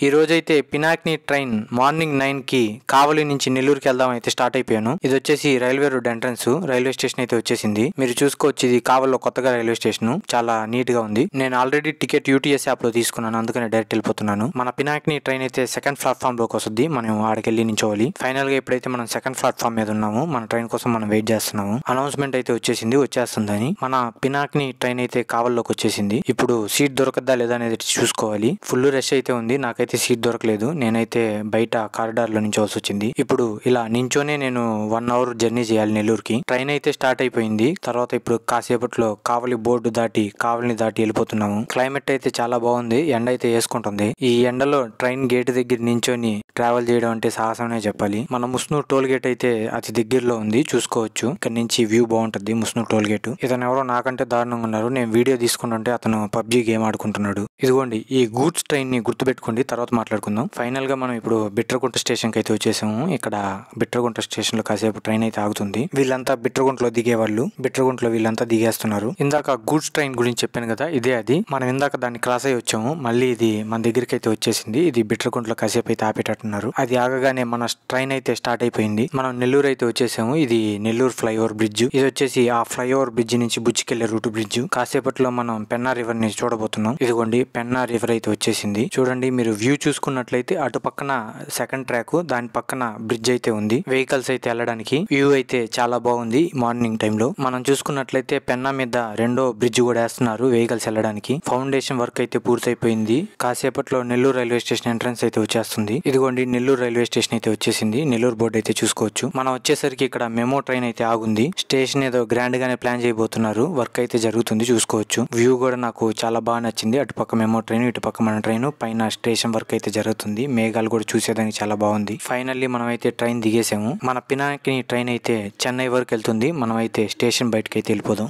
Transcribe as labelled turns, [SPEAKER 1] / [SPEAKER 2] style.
[SPEAKER 1] ఈ రోజైతే Pinakini train morning 9కి కావలి నుంచి నెల్లూరుకి వెళ్దాం అయితే స్టార్ట్ అయిపోయాను. ఇది వచ్చేసి railway road entrance, railway station అయితే వచ్చేసింది. మీరు చూసుకోవచ్చు, ఇది కావలిలో కొత్తగా రైల్వే స్టేషన్, చాలా నీట్ గా ఉంది. నేను ఆల్రెడీ టికెట్ యూటీఎస్ యాప్ లో తీసుకున్నాను, అందుకని డైరెక్ట్ వెళ్ళిపోతున్నాను. మన పినాకిని ట్రైన్ అయితే సెకండ్ ప్లాట్ఫామ్ లోకి వస్తుంది. మనం ఆడికెళ్ళి నించోవాలి. ఫైనల్ గా ఇప్పుడైతే మనం సెకండ్ ప్లాట్ఫామ్ మీద ఉన్నాము. మన ట్రైన్ కోసం మనం వెయిట్ చేస్తున్నాము. అనౌన్స్మెంట్ అయితే వచ్చేస్తుందని. మన పినాకిని ట్రైన్ అయితే కావలిలోకి వచ్చేసింది. ఇప్పుడు సీట్ దొరకద్దా లేదా అనేది చూసుకోవాలి. ఫుల్ రష్ అయితే ఉంది. నాకైతే సీట్ దొరకలేదు. నేనైతే బయట కారిడార్ లో నించోవాల్సి వచ్చింది. ఇప్పుడు ఇలా నించోనే నేను 1 అవర్ జర్నీ చేయాలి నెల్లూరుకి. ట్రైన్ అయితే స్టార్ట్ అయిపోయింది. తర్వాత ఇప్పుడు కాసేపట్లో కావలి బోర్డు దాటి కావలిని దాటి వెళ్ళిపోతున్నాము. క్లైమేట్ అయితే చాలా బాగుంది. ఎండ అయితే వేసుకుంటుంది. ఈ ఎండలో ట్రైన్ గేట్ దగ్గర నించొని ట్రావెల్ చేయడం అంటే సాహసమనే చెప్పాలి. మన ముస్నూర్ టోల్ గేట్ అయితే అతి దగ్గరలో ఉంది, చూసుకోవచ్చు. ఇక్కడ నుంచి వ్యూ బాగుంటుంది ముస్నూర్ టోల్ గేట్. ఇతను ఎవరో నాకంటే దారుణంగా ఉన్నారు. నేను వీడియో తీసుకుంటుంటే అతను పబ్జీ గేమ్ ఆడుకుంటున్నాడు. ఇదిగోండి, ఈ గూడ్స్ ట్రైన్ ని గుర్తుపెట్టుకోండి, తర్వాత మాట్లాడుకుందాం. ఫైనల్ గా మనం ఇప్పుడు బిట్రగుంట స్టేషన్ కి అయితే వచ్చేసాము. ఇక్కడ బిట్రగుంట స్టేషన్ లో కాసేపు ట్రైన్ అయితే ఆగుతుంది. వీళ్ళంతా బిట్రగుంటలో దిగేవాళ్ళు. బిట్రగుంటలో వీళ్ళంతా దిగేస్తున్నారు. ఇందాక గూడ్స్ ట్రైన్ గురించి చెప్పాను కదా, ఇదే అది. మనం ఇందాక దాన్ని క్రాస్ అయ్యి వచ్చాము. మళ్ళీ ఇది మన దగ్గరికి అయితే వచ్చేసింది. ఇది బిట్రగుంటలో కాసేపు అయితే ఆపేటట్టున్నారు. అది ఆగగానే మన ట్రైన్ అయితే స్టార్ట్ అయిపోయింది. మనం నెల్లూరు అయితే వచ్చేసాము. ఇది నెల్లూరు ఫ్లైఓవర్ బ్రిడ్జ్. ఇది వచ్చేసి ఆ ఫ్లైఓవర్ బ్రిడ్జ్ నుంచి బుచ్చికెళ్లే రూట్ బ్రిడ్జ్. కాసేపట్లో మనం పెన్నా రివర్ ని చూడబోతున్నాం. ఇదిగోండి, పెన్నా రివర్ అయితే వచ్చేసింది. చూడండి, మీరు వ్యూ చూసుకున్నట్లయితే అటు పక్కన సెకండ్ ట్రాక్, దాని పక్కన బ్రిడ్జ్ అయితే ఉంది. వెహికల్స్ అయితే వెళ్ళడానికి. వ్యూ అయితే చాలా బాగుంది మార్నింగ్ టైంలో. మనం చూసుకున్నట్లయితే పెన్నా మీద రెండో బ్రిడ్జ్ కూడా వేస్తున్నారు వెహికల్స్ వెళ్ళడానికి. ఫౌండేషన్ వర్క్ అయితే పూర్తయిపోయింది. కాసేపట్లో నెల్లూరు రైల్వే స్టేషన్ ఎంట్రన్స్ అయితే వచ్చేస్తుంది. ఇదిగోండి, నెల్లూరు రైల్వే స్టేషన్ అయితే వచ్చేసింది. నెల్లూరు బోర్డు అయితే చూసుకోవచ్చు. మనం వచ్చేసరికి ఇక్కడ మెమో ట్రైన్ అయితే ఆగుంది. స్టేషన్ ఏదో గ్రాండ్ గానే ప్లాన్ చేయబోతున్నారు. వర్క్ అయితే జరుగుతుంది, చూసుకోవచ్చు. వ్యూ కూడా నాకు చాలా బాగా నచ్చింది. అటుపక్క మెమో ట్రైన్, ఇటుపక్క మన ట్రైన్, పైన స్టేషన్ వర్క్ అయితే జరుగుతుంది. మేఘాలు కూడా చూసేదానికి చాలా బాగుంది. ఫైనల్లీ మనం అయితే ట్రైన్ దిగేసాము. మన పినాకిని ట్రైన్ అయితే చెన్నై వరకు వెళ్తుంది. మనం అయితే స్టేషన్ బయటకి అయితే వెళ్ళిపోదాం.